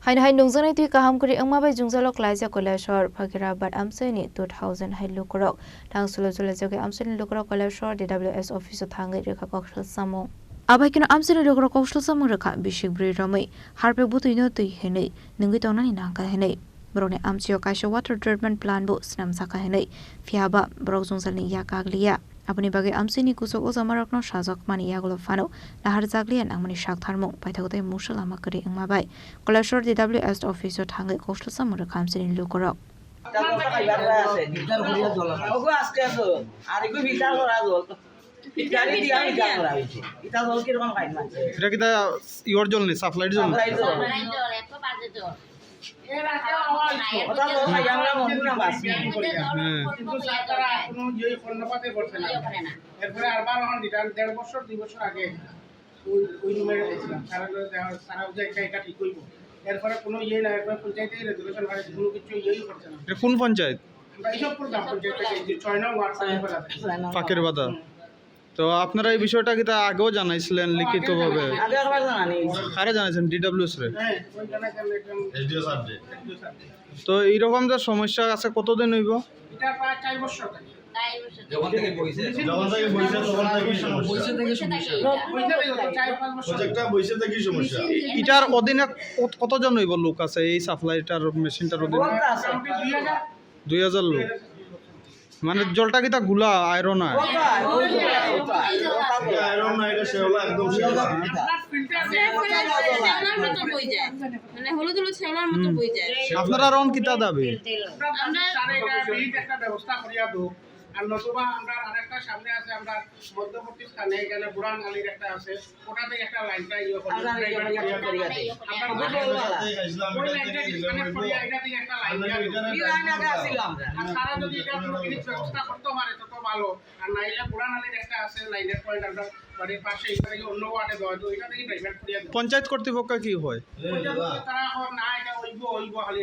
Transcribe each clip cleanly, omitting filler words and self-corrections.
Hain nungzanai tui kaham kuri angmabai jungjalok laija kolashor Phagirabad amsani 2000 hai lukorok tang sulo joge amsani lukorok kolashor DWS office thangai rekha koksal samo abai kino amsani lukorok koksal samo rekha bishik bri ramai harpe butui no tui henei nungui tonani nangka henei brone amchio kaisha water treatment plant bu snam saka henei fiaba brok jungjalni yakaglia Apni bagai amsini kusok uzamarokno sajok mani yagulo fano lahar jaglian angmani shak tharmung paithagotai musalama kari angmabai kolashor DWS office thangai koshlo samura khamsini lukorok এটা কি your জল নেই সাপ্লাইর জল এরপরে আরবার এখন 1.5 বছর 2 বছর আগে ওই রুমে রেখেছিলাম সারা এটা ঠিক হইব এরপরে কোনো না এরপরে পঞ্চায়েতে রেজুলেশন হয় কোনো কিছু করছে না এটা কোন পঞ্চায়েত আমরা এইসব প্রোগ্রাম পঞ্চায়েত থেকে যে 6 নং ওয়ার্ড ফাঁকের বাধা তো আপনারা এই বিষয়টা কি আগেও জানাইছিলেন লিখিতভাবে আরে জানাইছেন ডিডব্লিউএস রে হ্যাঁ ওই জানাইছেন এসডিও সাবজে তো এইরকম যে সমস্যা আছে কতদিন হইব এটা প্রায় 4 বছর থেকে যখন থেকে বইছে তখন থেকে সমস্যা এটার অধীনে কতজন হইব লোক আছে এই সাপ্লাইটার মেশিনটার অধীনে 2000 লোক মানে জলটা কি তা গুলা আয়রন হয় আয়রন না এটা শেওলা একদম শেওলা শেওলার মতো বই যায় মানে হলুদ হলুদ শেওলার মতো বই যায় আপনারা রন কিতা দাবি আমরা একটা ব্যবস্থা করিয়া দেব আর নতুবা আমরা আরেকটা সামনে আছে আমরা মধ্যবর্তী স্থানে এখানে বুড়ান আলীর একটা আছে ওটা থেকে একটা লাইনটা সারা যদি এটা ব্যবস্থা করতে পারে তত ভালো আর নাইলে বুড়ান আলীর একটা আছে লাইনের পয়েন্ট আমরা বাড়ির পাশে অন্য ওয়ার্ডে দেওয়া তো এটা থেকে ড্রাইভার করিয়া দেবো পঞ্চায়েত কর্তৃপক্ষ কি হয় তারা না এটা ওইব খালি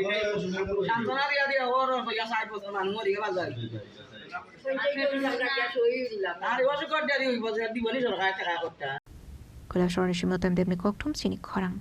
kolashor nishimotem debni koktum sini khorang